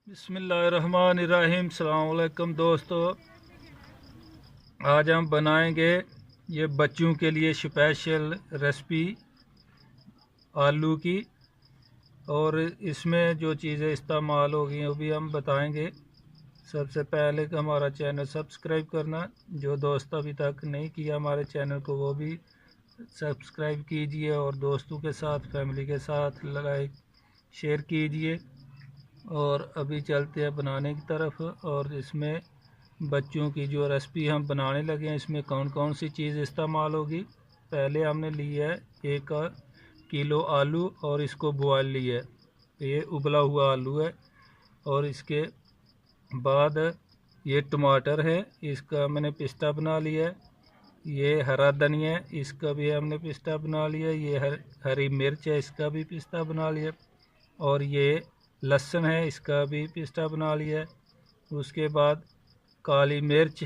बिस्मिल्लाहिर्रहमानिर्रहीम। अस्सलाम वालेकुम दोस्तों, आज हम बनाएंगे ये बच्चों के लिए स्पेशल रेसिपी आलू की। और इसमें जो चीज़ें इस्तेमाल होगी वो भी हम बताएंगे। सबसे पहले कि हमारा चैनल सब्सक्राइब करना, जो दोस्त अभी तक नहीं किया हमारे चैनल को वो भी सब्सक्राइब कीजिए और दोस्तों के साथ फैमिली के साथ लाइक शेयर कीजिए। और अभी चलते हैं बनाने की तरफ। और इसमें बच्चों की जो रेसिपी हम बनाने लगे हैं, इसमें कौन कौन सी चीज़ इस्तेमाल होगी। पहले हमने लिया है 1 किलो आलू और इसको बॉयल लिया है। ये उबला हुआ आलू है। और इसके बाद ये टमाटर है, इसका मैंने पिस्ता बना लिया है। ये हरा धनिया है, इसका भी हमने पिस्ता बना लिया। ये हरी मिर्च है, इसका भी पिस्ता बना लिया। और ये लहसुन है, इसका भी पिस्ता बना लिया है। उसके बाद काली मिर्च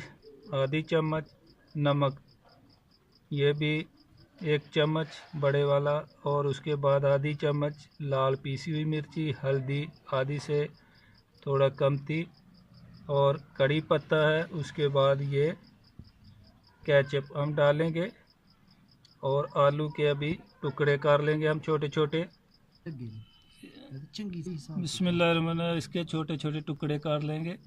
आधी चम्मच, नमक ये भी 1 चम्मच बड़े वाला। और उसके बाद आधी चम्मच लाल पीसी हुई मिर्ची, हल्दी आधी से थोड़ा कम थी, और कड़ी पत्ता है। उसके बाद ये केचप हम डालेंगे और आलू के अभी टुकड़े कर लेंगे हम छोटे छोटे। बिस्मिल्लाह, इसके छोटे छोटे टुकड़े कर लेंगे।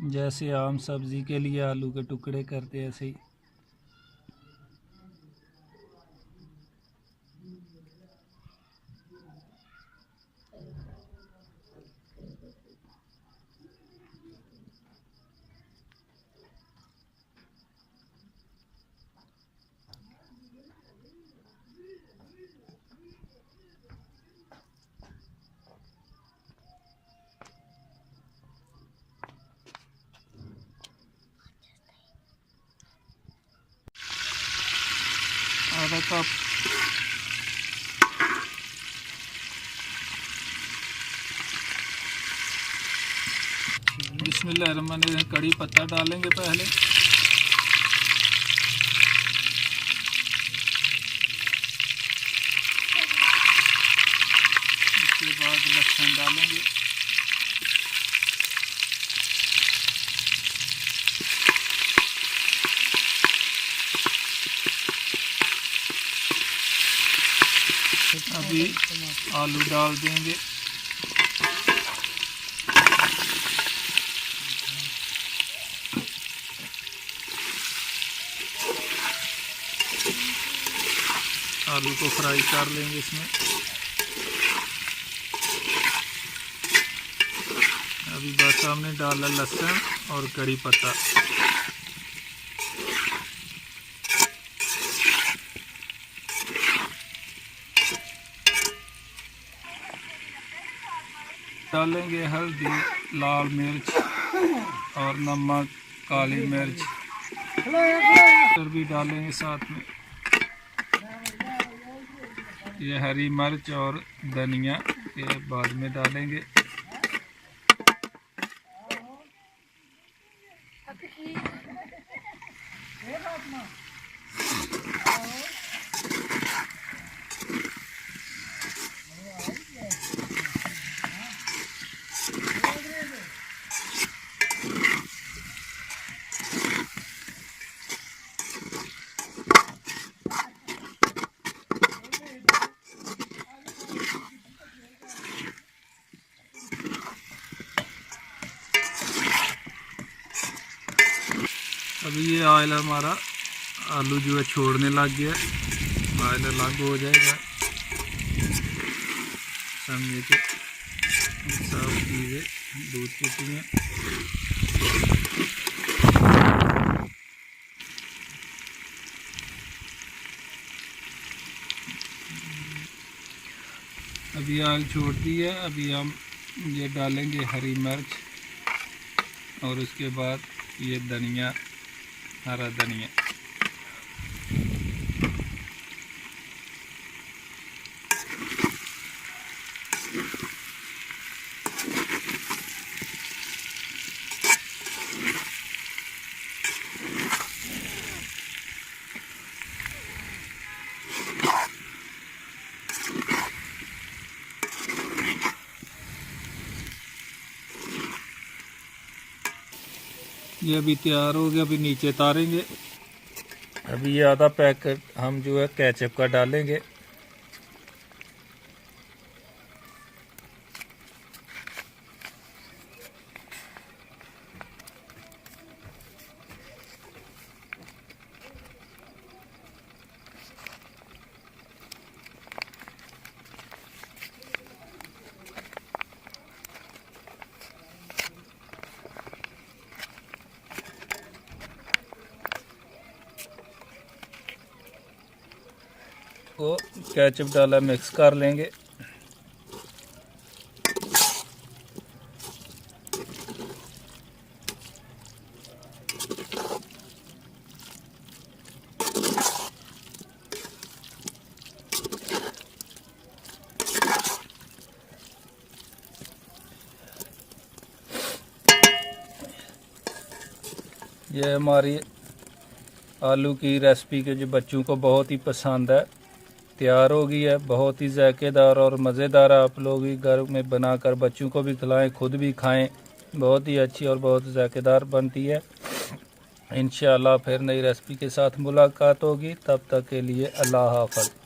जैसे आम सब्जी के लिए आलू के टुकड़े करते हैं ऐसे ही। आधा कप बिस्मिल्लाह, कड़ी पत्ता डालेंगे पहले। उसके बाद लहसुन डालेंगे। अभी आलू डाल देंगे। आलू को फ्राई कर लेंगे इसमें। अभी बस हमने डाला लहसुन और कड़ी पत्ता। डालेंगे हल्दी, लाल मिर्च और नमक, काली मिर्च भी डालेंगे साथ में। ये हरी मिर्च और धनिया ये बाद में डालेंगे। अभी ये ऑयल हमारा आलू जो है छोड़ने लग गया। ऑयल अलग हो जाएगा, समझे कि सब चीज़ें दूध चुकी हैं। अभी ऑयल छोड़ दी है। अभी हम ये डालेंगे हरी मिर्च और उसके बाद ये धनिया, हरा धनिया। ये अभी तैयार हो गया, अभी नीचे उतारेंगे। अभी ये आधा पैकेट हम जो है केचप का डालेंगे। को केचप डाला मिक्स कर लेंगे। ये हमारी आलू की रेसिपी के जो बच्चों को बहुत ही पसंद है, तैयार हो गई है। बहुत ही जायकेदार और मज़ेदार। आप लोग भी घर में बनाकर बच्चों को भी खिलाएं, खुद भी खाएं। बहुत ही अच्छी और बहुत जायकेदार बनती है। इंशाअल्लाह फिर नई रेसिपी के साथ मुलाकात होगी। तब तक के लिए अल्लाह हाफ़िज़।